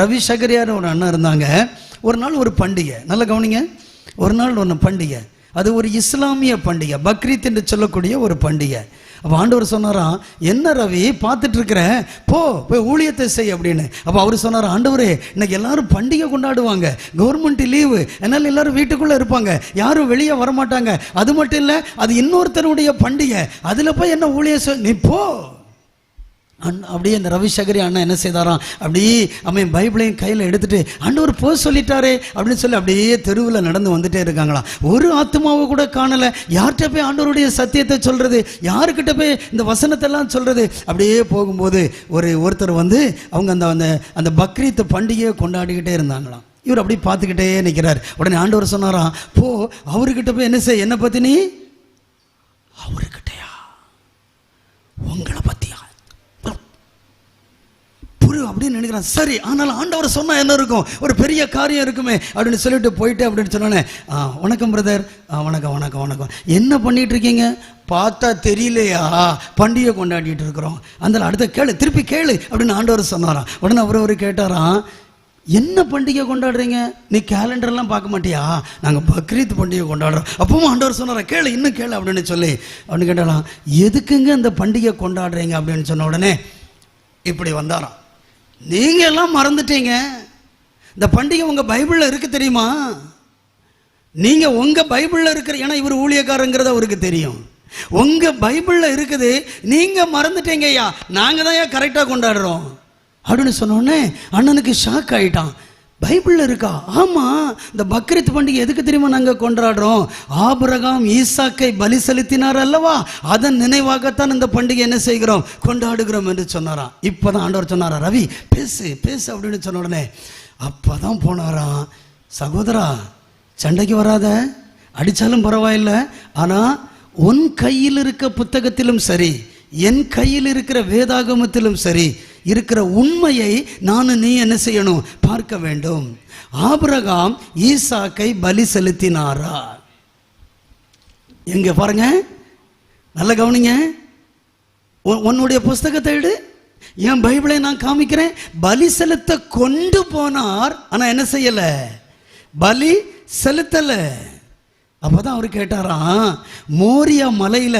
ரவி சகரியார் ஒரு அண்ணா இருந்தாங்க. ஒரு நாள் ஒரு பண்டிகை, நல்ல கவனிங்க, ஒரு நாள் ஒன்று பண்டிகை, அது ஒரு இஸ்லாமிய பண்டிகை, பக்ரீத் என்று சொல்லக்கூடிய ஒரு பண்டிகை. அப்போ ஆண்டவர் சொன்னாராம், என்ன ரவி பார்த்துட்டு இருக்கிற, போய் ஊழியத்தை செய் அப்படின்னு. அப்போ அவர் சொன்னார், ஆண்டவரே இன்னைக்கு எல்லாரும் பண்டிகை கொண்டாடுவாங்க, கவர்மெண்ட் லீவு, அதனால எல்லாரும் வீட்டுக்குள்ளே இருப்பாங்க, யாரும் வெளியே வரமாட்டாங்க. அது மட்டும் இல்லை, அது இன்னொருத்தருடைய பண்டிகை, அதில் போய் என்ன ஊழியம் நீ போ. அப்படியே இந்த ரவி சகரி அண்ணா என்ன செய்தாராம், அப்படியே அவன் பைபிளையும் கையில் எடுத்துட்டு ஆண்டவர் போக சொல்லிட்டாரே அப்படின்னு சொல்லி அப்படியே தெருவில் நடந்து வந்துட்டே இருக்காங்களாம். ஒரு ஆத்மாவை கூட காணலை. யார்கிட்ட போய் ஆண்டவருடைய சத்தியத்தை சொல்றது, யாருக்கிட்ட போய் இந்த வசனத்தெல்லாம் சொல்றது. அப்படியே போகும்போது ஒருத்தர் வந்து அவங்க அந்த அந்த பக்ரீத் பண்டிகையை கொண்டாடிக்கிட்டே இருந்தாங்களாம். இவர் அப்படி பார்த்துக்கிட்டே நிற்கிறார். உடனே ஆண்டவர் சொன்னாராம், போ அவர்கிட்ட போய் என்ன செய், என்ன பத்தி, நீ அவர்கிட்டயா, உங்களை பத்தியா அப்படின்னு நினைக்கிறான். சரி, ஆனால் ஆண்டவர் சொன்னா என்ன இருக்கும், ஒரு பெரிய காரியம் இருக்குமே அப்படின்னு சொல்லிட்டு போயிட்டு அப்படின்னு சொன்னோன்னே, வணக்கம் பிரதர், வணக்கம் வணக்கம் வணக்கம், என்ன பண்ணிட்டு இருக்கீங்க, பார்த்தா தெரியலையா, பண்டிகை கொண்டாடிட்டு இருக்கிறோம். அந்த அடுத்த கேளு, திருப்பி கேளு அப்படின்னு ஆண்டவர் சொன்னாராம். உடனே அவர் கேட்டாராம், என்ன பண்டிகை கொண்டாடுறீங்க, நீ கேலண்டர்லாம் பார்க்க மாட்டியா, நாங்கள் பக்ரீத் பண்டிகை கொண்டாடுறோம். அப்பவும் ஆண்டவர் சொன்னாரா, கேளு இன்னும் கேளு அப்படின்னு சொல்லி அப்படின்னு கேட்டாலாம். எதுக்குங்க இந்த பண்டிகை கொண்டாடுறீங்க அப்படின்னு சொன்ன உடனே இப்படி வந்தாராம், நீங்க எல்லாம் மறந்துட்டீங்க, இந்த பண்டிகை உங்க பைபிள்ல இருக்கு தெரியுமா, நீங்க உங்க பைபிள்ல இருக்கிற, ஏன்னா இவர் ஊழியக்காரங்கிறது அவருக்கு தெரியும், உங்க பைபிள்ல இருக்குது, நீங்க மறந்துட்டீங்க ஐயா, நாங்க தான் கரெக்டா கொண்டாடுறோம் அப்படின்னு சொன்னோடனே அண்ணனுக்கு ஷாக் ஆயிட்டான். பைபிள்ல இருக்கா? ஆமா, இந்த பக்ரீத் பண்டிகை எதுக்கு தெரியுமா நாங்க கொண்டாடுறோம், ஆபிரகாம் ஈசாக்கை பலி செலுத்தினார் அல்லவா, அதன் நினைவாகத்தான் இந்த பண்டிகை என்ன செய்கிறோம், கொண்டாடுகிறோம் என்று சொன்னாராம். இப்பதான் ஆண்டவர் சொன்னாரா, ரவி பேசு பேசு அப்படின்னு சொன்ன உடனே அப்பதான் போனாராம், சகோதரா சண்டைக்கு வராத, அடிச்சாலும் பரவாயில்ல, ஆனா உன் கையில் இருக்க புத்தகத்திலும் சரி, என் கையில் இருக்கிற வேதாகமத்திலும் சரி இருக்கிற உண்மையை நீ என்ன செய்யணும், பார்க்க வேண்டும். ஆபிரகாம் ஈசாக்கை பலி செலுத்தினாரா? எங்க பாருங்க, நல்ல கவனிங்க, உன்னுடைய புஸ்தகத்தை எடு, என் பைபிளை நான் காமிக்கிறேன். பலி செலுத்த கொண்டு போனார், ஆனா என்ன செய்யல, பலி செலுத்தல. அப்பதான் அவர் கேட்டாராம், மோரியா மலையில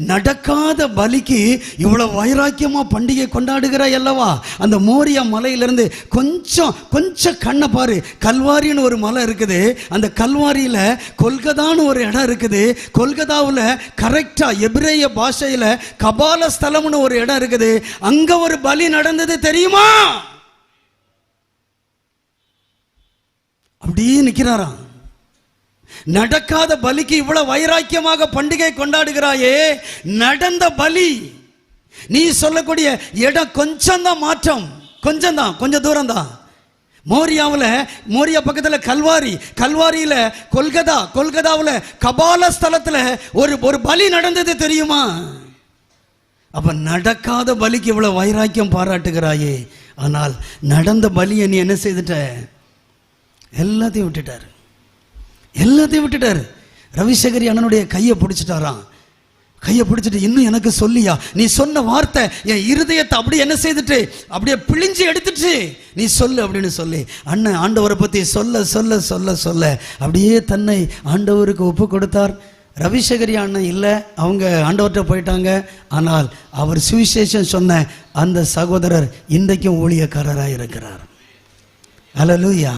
நடக்காத பலிக்கு இவ்வளவு வைராக்கியமா பண்டிகை கொண்டாடுகிறாய் அல்லவா, அந்த மோரியா மலையிலிருந்து கொஞ்சம் கண்ணை பாரு, கல்வாரின்னு ஒரு மலை இருக்குது, அந்த கல்வாரியில கொல்கதான்னு ஒரு இடம் இருக்குது, கொல்கதாவில் கரெக்டா எபிரேய பாஷையில கபால ஸ்தலம்னு ஒரு இடம் இருக்குது, அங்க ஒரு பலி நடந்தது தெரியுமா? அப்படியே நிக்கிறாராம். நடக்காத பலிக்கு இவ்வளவு வைராக்கியமாக பண்டிகை கொண்டாடுகிறாயே, நடந்த பலி, நீ சொல்லக்கூடிய இடம் கொஞ்சம் தான் மாற்றம், கொஞ்சம் தூரம் தான். மோரியா பக்கத்துல கல்வாரியில கொல்கதாவில் கபால ஸ்தலத்துல ஒரு பலி நடந்தது தெரியுமா? அப்ப நடக்காத பலிக்கு இவ்வளவு வைராக்கியம் பாராட்டுகிறாயே, ஆனால் நடந்த பலியை நீ என்ன செய்துட்ட, எல்லாத்தையும் விட்டுட்டாரு. ரவிசகரி அண்ணனுடைய கையை பிடிச்சிட்டாராம். கையை பிடிச்சிட்டு, இன்னும் எனக்கு சொல்லியா, நீ சொன்ன வார்த்தை என் இருதயத்தை அப்படியே என்ன செய்துட்டு, அப்படியே பிழிஞ்சு எடுத்துட்டு, நீ சொல்லு அப்படின்னு சொல்லி அண்ணன் ஆண்டவரை பத்தி சொல்ல சொல்ல சொல்ல சொல்ல அப்படியே தன்னை ஆண்டவருக்கு ஒப்பு கொடுத்தார். ரவிசகரி அண்ணன் இல்லை, அவங்க ஆண்டவர்கிட்ட போயிட்டாங்க. ஆனால் அவர் சுவிசேஷம் சொன்ன அந்த சகோதரர் இன்றைக்கும் ஊழியக்காரராக இருக்கிறார். அல்லேலூயா.